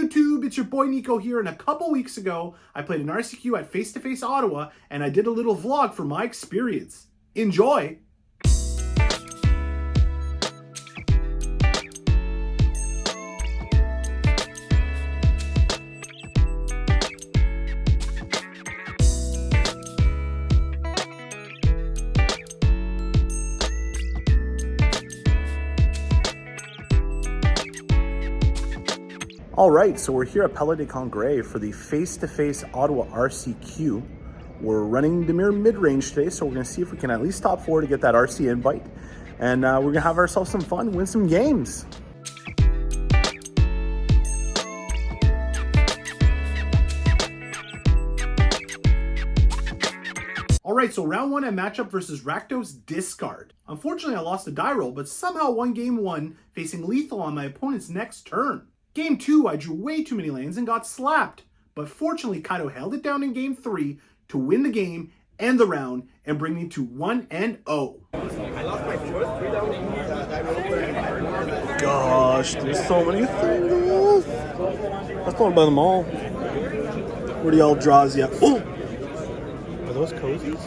YouTube, it's your boy Nico here, and a couple weeks ago, I played an RCQ at FACE2FACE Ottawa, and I did a little vlog for my experience. Enjoy! All right, so we're here at Palais des Congrès for the FACE2FACE Ottawa RCQ. We're running DiMiR MiDRANGE today, so we're gonna see if we can at least top 4 to get that RC invite. And we're gonna have ourselves some fun, win some games. All right, so round 1 I match up versus Rakdos Discard. Unfortunately, I lost a die roll, but somehow won game 1, facing lethal on my opponent's next turn. Game 2, I drew way too many lanes and got slapped, but fortunately Kaido held it down in game 3 to win the game, end the round, and bring me to 1-0. Gosh, there's so many things. Let's talk about them all. Where do y'all draws yet? Oh! Are those cozies?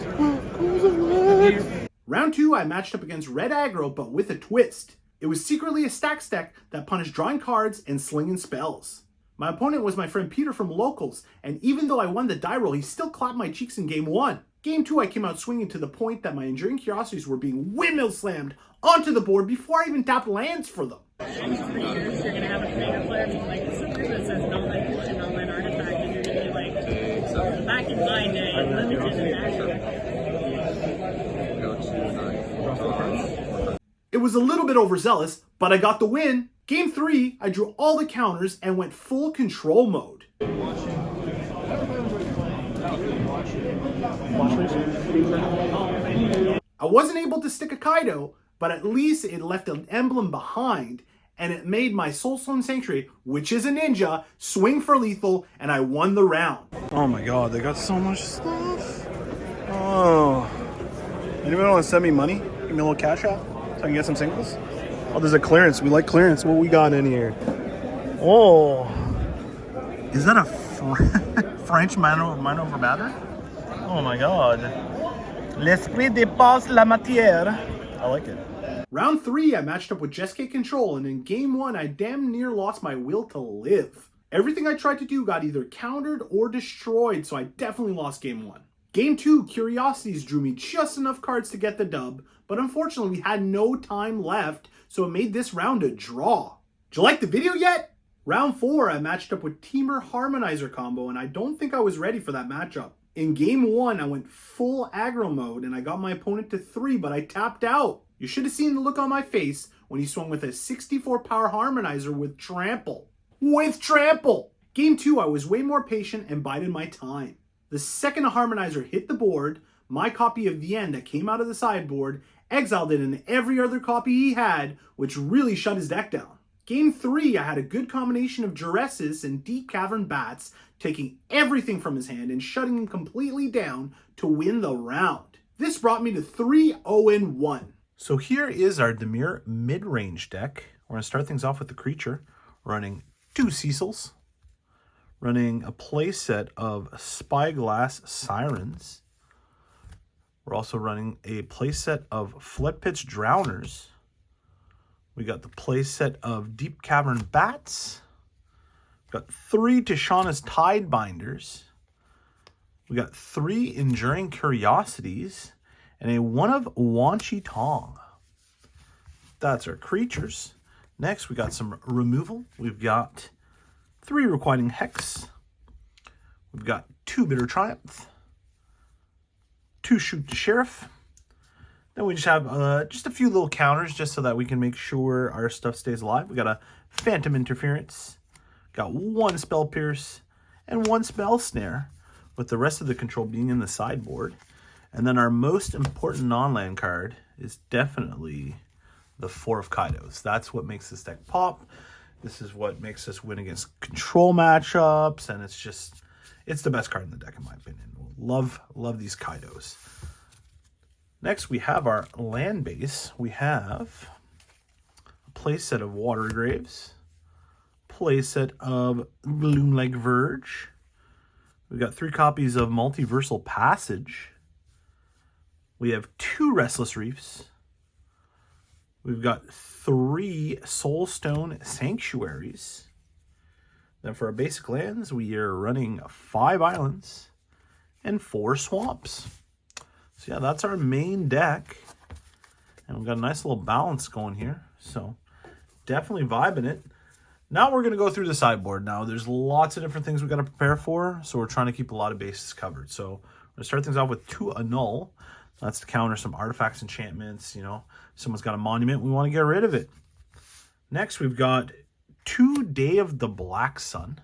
Cozies. Round 2, I matched up against Red Aggro, but with a twist. It was secretly a stack that punished drawing cards and slinging spells. My opponent was my friend Peter from Locals, and even though I won the die roll, he still clapped my cheeks in game 1. Game 2, I came out swinging to the point that my Enduring Curiosities were being windmill slammed onto the board before I even tapped lands for them. In 3 years, you're going to have a creative player being like, this is a group that says no language and no land artifact, and you're going to be like, back in my day, limited and accurate. It was a little bit overzealous, but I got the win. Game 3, I drew all the counters and went full control mode. I wasn't able to stick a Kaido, but at least it left an emblem behind, and it made my Soulstone Sanctuary, which is a ninja, swing for lethal, and I won the round. Oh my god, they got so much stuff. Oh. Anyone want to send me money? Give me a little cash out so I can get some singles? Oh, there's a clearance. We like clearance. What we got in here? Oh. Is that a French manœuvre batter? Oh my god. L'esprit dépasse la matière. I like it. Round 3, I matched up with Jeskai Control, and in game 1, I damn near lost my will to live. Everything I tried to do got either countered or destroyed, so I definitely lost game 1. Game 2, Curiosities drew me just enough cards to get the dub, but unfortunately we had no time left, so it made this round a draw. Did you like the video yet? Round 4, I matched up with DiMiR Harmonizer combo, and I don't think I was ready for that matchup. In game 1, I went full aggro mode, and I got my opponent to 3, but I tapped out. You should have seen the look on my face when he swung with a 64 power Harmonizer with Trample. Game 2, I was way more patient and bided my time. The second a Harmonizer hit the board, my copy of the End that came out of the sideboard exiled it in every other copy he had, which really shut his deck down. Game 3, I had a good combination of Juresis and Deep Cavern Bats, taking everything from his hand and shutting him completely down to win the round. This brought me to 3-0-1. So here is our DiMiR MiDRANGE deck. We're going to start things off with the creature, running 2 Cecils, running a playset of Spyglass Sirens. We're also running a playset of Floodpits Drowners. We got the playset of Deep Cavern Bats. We've got 3 Tishana's Tidebinders. We got 3 Enduring Curiosities and a 1 of Wanchi Tong. That's our creatures. Next, we got some removal. We've got 3 Requiting Hex. We've got 2 Bitter Triumph. 2 Shoot the Sheriff. Then we just have just a few little counters just so that we can make sure our stuff stays alive. We got a Phantom Interference. Got 1 Spell Pierce and 1 Spell Snare, with the rest of the control being in the sideboard. And then our most important non-land card is definitely the 4 of Kaidos. That's what makes this deck pop. This is what makes us win against control matchups, and it's the best card in the deck in my opinion. Love these Kaidos. Next, we have our land base. We have a playset of Water Graves, playset of Gloom Like Verge. We've got 3 copies of Multiversal Passage. We have 2 Restless Reefs. We've got 3 Soulstone Sanctuaries. Then for our basic lands, we are running 5 islands and 4 swamps. So yeah, that's our main deck. And we've got a nice little balance going here. So definitely vibing it. Now we're going to go through the sideboard. Now there's lots of different things we've got to prepare for. So we're trying to keep a lot of bases covered. So we're going to start things off with 2 Annul. That's to counter some artifacts, enchantments. You know, someone's got a monument, we want to get rid of it. Next, we've got 2 Day of the Black Sun,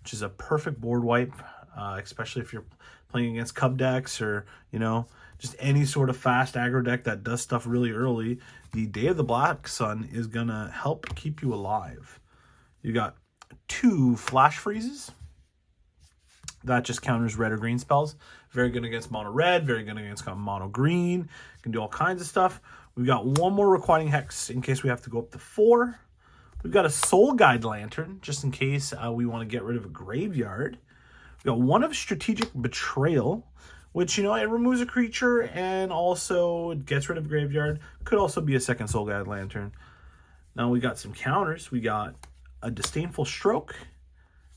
which is a perfect board wipe, especially if you're playing against Cub decks or, you know, just any sort of fast aggro deck that does stuff really early. The Day of the Black Sun is going to help keep you alive. You got 2 Flash Freezes. That just counters red or green spells. Very good against mono red, very good against mono green. Can do all kinds of stuff. We've got 1 more Requiting Hex in case we have to go up to 4. We've got a Soul Guide Lantern, just in case we want to get rid of a graveyard. We've got 1 of Strategic Betrayal, which, you know, it removes a creature and also it gets rid of a graveyard. Could also be a second Soul Guide Lantern. Now we got some counters. We got a Disdainful Stroke,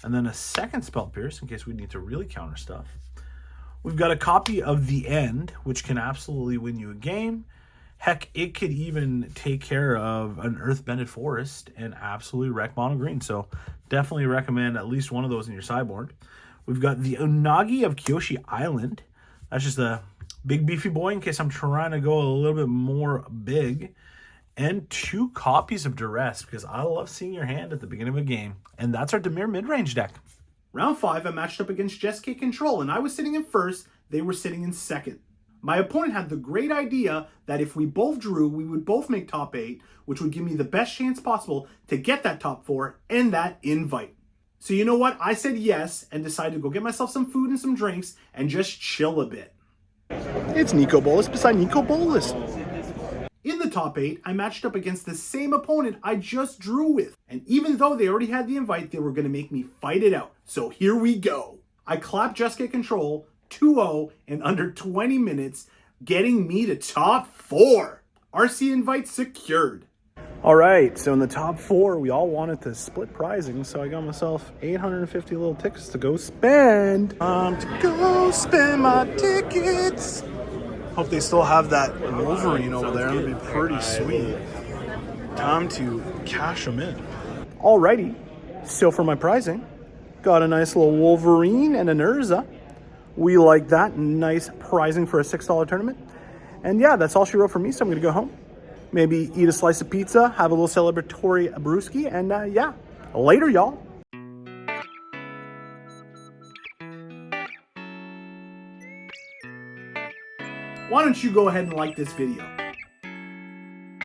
and then a second Spell Pierce in case we need to really counter stuff. We've got a copy of The End, which can absolutely win you a game. Heck, it could even take care of an Earth-Bended Forest and absolutely wreck mono green. So definitely recommend at least 1 of those in your sideboard. We've got the Unagi of Kyoshi Island. That's just a big beefy boy in case I'm trying to go a little bit more big. And 2 copies of Duress, because I love seeing your hand at the beginning of a game. And that's our DiMiR Midrange deck. Round 5, I matched up against Jessica Control, and I was sitting in first, they were sitting in second. My opponent had the great idea that if we both drew, we would both make top 8, which would give me the best chance possible to get that top 4 and that invite. So you know what? I said yes and decided to go get myself some food and some drinks and just chill a bit. It's Nico Bolas beside Nico Bolas. In the top 8, I matched up against the same opponent I just drew with. And even though they already had the invite, they were going to make me fight it out. So here we go. I clapped Jessica Control 2-0 in under 20 minutes, getting me to top 4. RC invite secured. All right, so in the top 4, we all wanted to split prizing, so I got myself 850 little tickets to go spend. To go spend my tickets. Hope they still have that Wolverine over there. That'd be pretty sweet. Time to cash them in. Alrighty, so for my prizing, got a nice little Wolverine and an Urza. We like that. Nice prizing for a $6 tournament. And yeah, that's all she wrote for me, so I'm gonna go home. Maybe eat a slice of pizza, have a little celebratory brewski, and yeah, later, y'all. Why don't you go ahead and like this video?